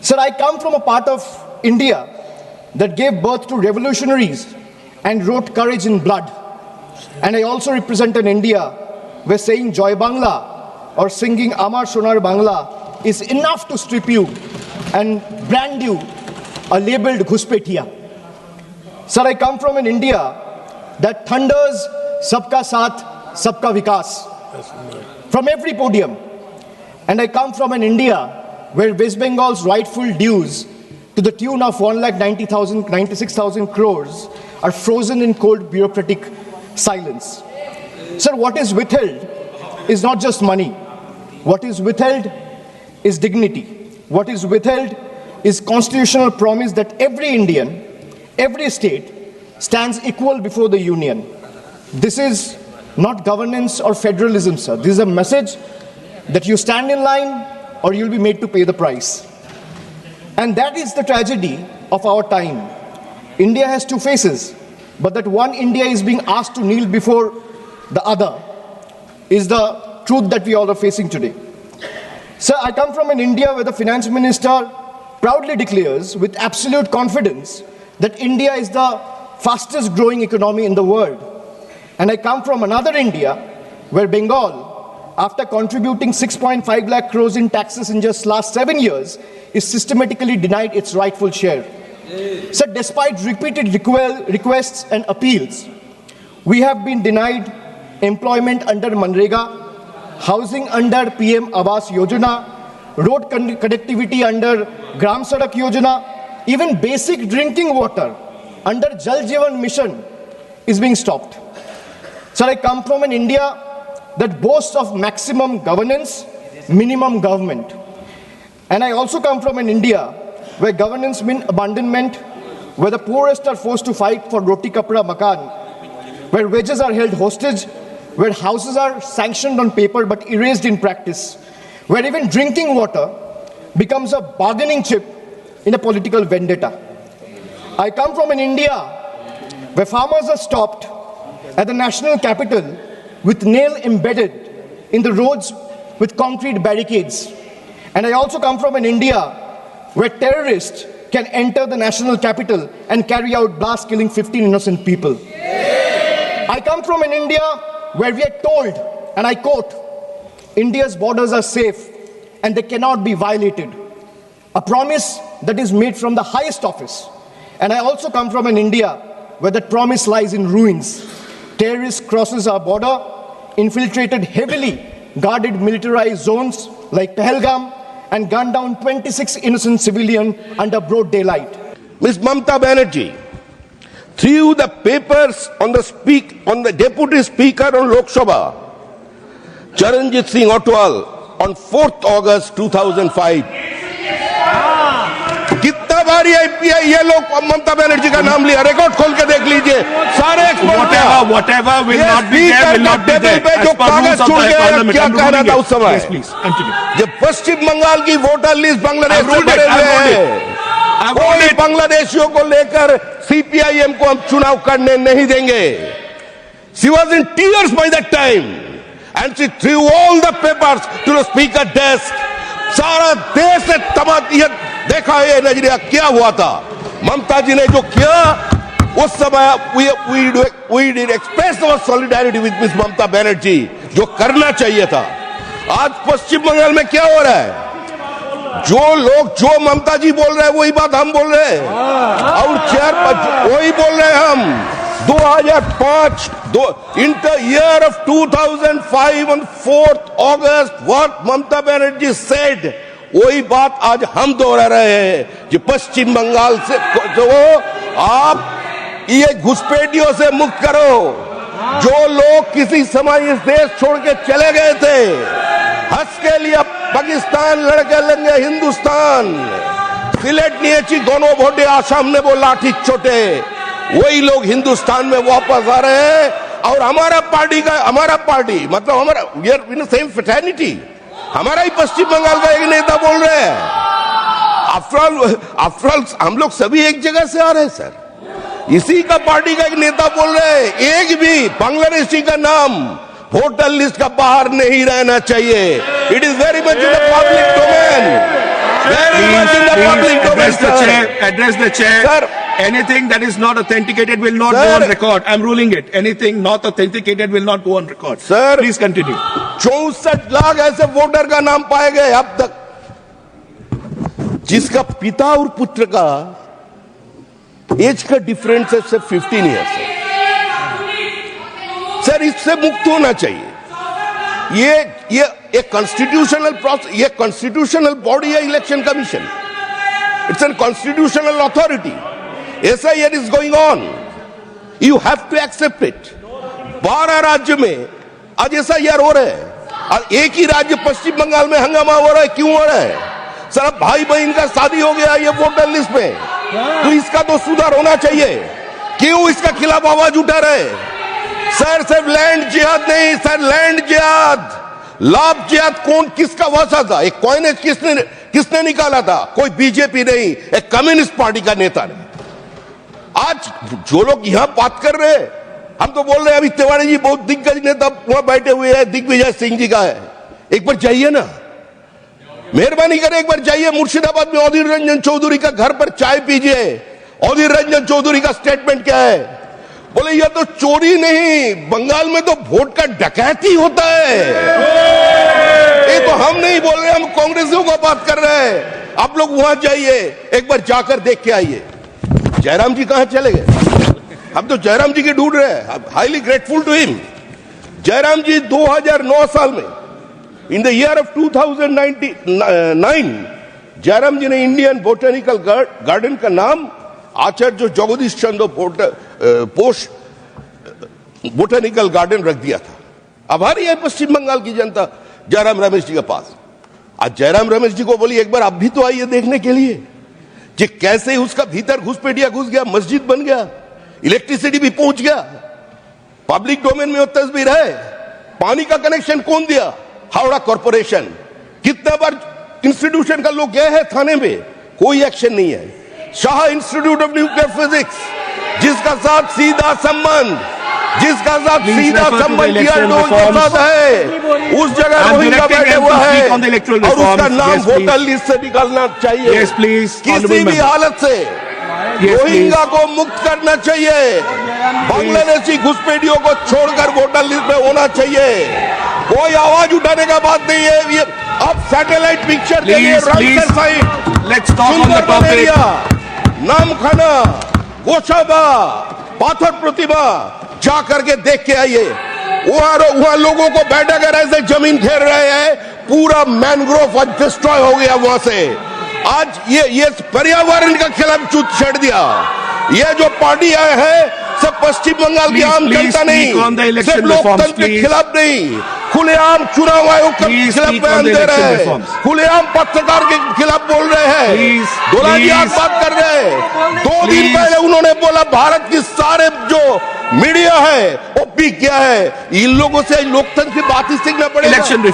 Sir, I come from a part of India that gave birth to revolutionaries and wrote courage in blood. And I also represent an India where saying Joy Bangla or singing Amar Sonar Bangla is enough to strip you and brand you a labeled Ghuspetia. Sir, I come from an India that thunders Sabka Saath, Sabka Vikas from every podium. And I come from an India where West Bengal's rightful dues to the tune of 1,96,000 crores are frozen in cold bureaucratic silence. Sir, what is withheld is not just money. What is withheld is dignity. What is withheld is constitutional promise that every Indian, every state stands equal before the union. This is not governance or federalism, sir. This is a message that you stand in line or you'll be made to pay the price. And that is the tragedy of our time. India has two faces, but that one India is being asked to kneel before the other is the truth that we all are facing today. Sir, I come from an India where the finance minister proudly declares with absolute confidence that India is the fastest growing economy in the world. And I come from another India where Bengal, after contributing 6.5 lakh crores in taxes in just last 7 years, is systematically denied its rightful share. So despite repeated requests and appeals, we have been denied employment under Manrega, housing under PM Awas Yojana, road connectivity under Gram Sadak Yojana, even basic drinking water under Jal Jeevan Mission is being stopped. Sir, I come from an India that boasts of maximum governance, minimum government. And I also come from an India where governance means abandonment, where the poorest are forced to fight for roti kapra makan, where wages are held hostage, where houses are sanctioned on paper but erased in practice, where even drinking water becomes a bargaining chip in a political vendetta. I come from an India where farmers are stopped at the national capital with nail embedded in the roads with concrete barricades. And I also come from an India where terrorists can enter the national capital and carry out blasts killing 15 innocent people. I come from an India where we are told, and I quote, India's borders are safe and they cannot be violated. A promise that is made from the highest office. And I also come from an India where that promise lies in ruins. Terrorists crosses our border, infiltrated heavily guarded militarized zones like Pahalgam, and gunned down 26 innocent civilians under broad daylight. Ms. Mamta Banerjee threw the papers on the Deputy Speaker on Lok Sabha, Charanjit Singh Otwal, on 4th August 2005. कितना बारी ये लोग ममता बनर्जी का नाम लिया, record खोल के देख लीजिए, सारे expert whatever will not be there will not be there. जो कागज छोड़ के क्या कहना था उस समय, जब पश्चिम बंगाल की वोटर लिस्ट बांग्लादेश से भरे हुए हैं, कोई बांग्लादेशियों को लेकर सीपीआईएम को हम चुनाव करने नहीं देंगे. She was in tears by that time and she threw all the papers to the speaker desk. सारा देश ने तमाम देखा ये नजरिया क्या हुआ था. ममता जी ने जो किया उस समय we did express our solidarity with Miss Mamta Banerjee, जो करना चाहिए था. आज पश्चिम बंगाल में क्या हो रहा है, जो ममता जी बोल रहे हैं वही बात हम बोल रहे हैं और वही बोल रहे हैं हम. 2005 in the year of 2005 on 4th August what Mamta Banerjee said, वही बात आज हम दोहरा रहे हैं कि पश्चिम बंगाल से जो आप ये घुसपैठियों से मुक्त करो. जो लोग किसी समय इस देश छोड़ के चले गए थे, हंस के लिए पाकिस्तान लड़के लेंगे हिंदुस्तान, सिलेट नियची दोनों वोटे आसाम ने वो लाठी छोटे, वही लोग हिंदुस्तान में वापस आ रहे हैं. और हमारा पार्टी मतलब हमारा we are in same fraternity, हमारा ही पश्चिम बंगाल का एक नेता बोल रहे हैं. आफ्टर ऑल हम लोग सभी एक जगह से आ रहे हैं सर. इसी का पार्टी का एक नेता बोल रहे हैं एक भी बांग्लादेशी का नाम वोटर लिस्ट का बाहर नहीं रहना चाहिए. It is very much in the public domain. Very much in the public domain, address the sir. chair. Address the chair. Sir. Anything that is not authenticated will not Sir. go on record. I'm ruling it. Anything not authenticated will not go on record. Sir. Please continue. 64 lakh ऐसे voter का नाम पाए गए अब तक, जिसका पिता और पुत्र का एज का डिफरेंस है सिर्फ 15 ईयर्स है। सर, इससे मुक्त होना चाहिए। ये एक कॉन्स्टिट्यूशनल प्रोसेस, ये कॉन्स्टिट्यूशनल बॉडी है election commission, it's an constitutional authority. SIR is going on. You have to accept it. 12 राज्य में आज SIR हो रहे हैं और एक ही राज्य पश्चिम बंगाल में हंगामा हो रहा है। क्यों हो रहा है? सर, अब भाई बहन का शादी हो गया ये वोटर लिस्ट में, तो इसका तो सुधार होना चाहिए। क्यों इसका खिलाफ आवाज उठा रहे? सर, सिर्फ लैंड जिहाद नहीं सर, लैंड जिहाद, लाभ जिहाद कौन किसका वसा था? एक कॉइनेज किसने निकाला था? कोई बीजेपी नहीं, एक कम्युनिस्ट पार्टी का नेता ने। आज जो लोग यहां बात कर रहे हैं, हम तो बोल रहे हैं अभी तिवारी जी बहुत दिग्गज नेता वहां बैठे हुए हैं, दिग्विजय सिंह जी का है, एक बार जाइए ना, मेहरबानी करें एक बार जाइए मुर्शिदाबाद में अधीर रंजन चौधरी का घर पर चाय पीजिए। अधीर रंजन चौधरी का स्टेटमेंट क्या है? बोले यह तो चोरी नहीं, बंगाल में तो वोट का डकैती होता है। ये तो हम नहीं बोल रहे, हम कांग्रेसियों का बात कर रहे हैं। आप लोग वहां जाइए, एक बार जाकर देख के आइए। जयराम जी कहां चले गए? हम तो जयराम जी के ढूंढ रहे हैं। Highly grateful to him. Jairam ji 2009 साल में, in the year of 2009, Jairam ji ने इंडियन बोटेनिकल गार्डन का नाम आचार्य जगदीश चंद्र बोस बोटेनिकल गार्डन रख दिया था। आभारी है पश्चिम बंगाल की जनता जयराम रमेश जी के पास। आज जयराम रमेश जी को बोली एक बार आप भी तो आइए देखने के लिए कि कैसे उसका भीतर घुसपैठिया घुस गया, मस्जिद बन गया, इलेक्ट्रिसिटी भी पहुंच गया, पब्लिक डोमेन में वो तस्वीर है। पानी का कनेक्शन कौन दिया? हावड़ा कॉर्पोरेशन। कितना बार इंस्टीट्यूशन का लोग गए हैं थाने में, कोई एक्शन नहीं है। Shah institute of nuclear physics, जिसका साथ सीधा संबंध DRDO के साथ है, उस जगह रोहिंग्या बैठे हुआ है और उसका नाम वोटर लिस्ट से निकालना चाहिए। किसी भी हालत से रोहिंग्या को मुक्त करना चाहिए। बांग्लादेशी घुसपैठियों को छोड़कर वोटर लिस्ट में होना चाहिए। कोई आवाज उठाने का बात नहीं है। ये अब सैटेलाइट पिक्चर के लिए writer side, Sundarban area, Namkhana, Gosaba, Pathar Pratima जा करके देख के आइए। वहां लोगों को बैठा कर ऐसे जमीन घेर रहे हैं, पूरा मैनग्रोव आज डिस्ट्रॉय हो गया वहां से। आज ये पर्यावरण का खिलाफ छेड़ दिया। ये जो पार्टियां हैं सब पश्चिम बंगाल की आम जनता नहीं, सिर्फ लोकतंत्र के खिलाफ नहीं, खुलेआम चुनाव आयोग के खिलाफ बयान दे रहे हैं, खुलेआम पत्रकार के खिलाफ बोल रहे हैं, दोलाजियात बात कर रहे हैं। 2 दिन पहले उन्होंने बोला भारत की सारे जो मीडिया है वो पीक गया है। इन लोगों से लोकतंत्र की बात ही सीखना पड़ेगा।